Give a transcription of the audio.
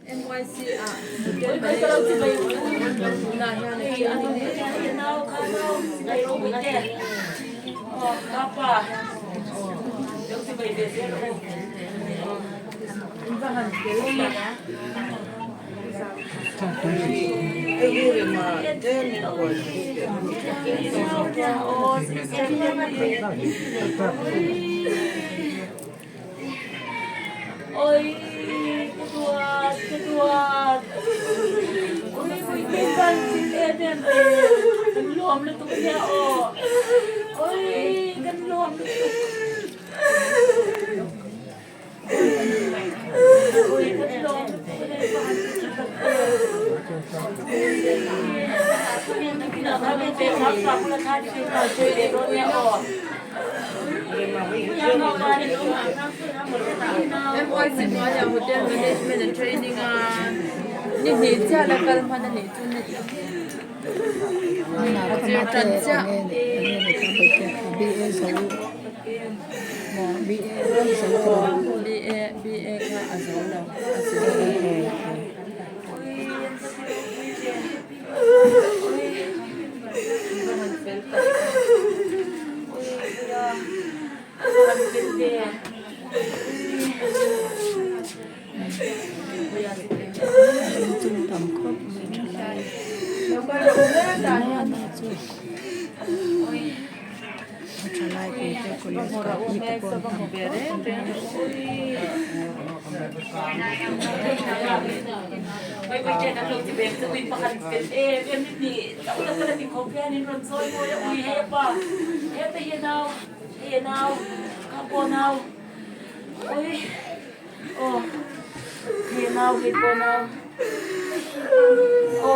NYC Oi, ketua. Oi, bukan silian kan luam lu tuh ya oh. Oi, kan luam lu tuh. Oi, kan luam lu tuh. Kita kami tengok apa tadi kita jadi ronya oh. NYC Maya Hotel Management and Trainingนี่หนีเจ้าแล้วกันพันธุ์หนีจุนนี่เขามาเจอเนี่ยBA สูงBA เรื่องสูง BA ค่ะอาสาเราจุ่มทำครบแล้วก็ได้น่าจุ่มชลายเป็นเจ้าคนละอีกคนทำไม่ไปเจอกันเลยที่เบนจะวินประกันเป็นเอ็มนี่แต่ว่าเราติดของแค่นี้มันซอยโวยอุ้ยเฮป่ะเฮไปเยนาวข้าวโพดนาวโอ้ยโอ้เฮนาวเฮโพดนาวโอ้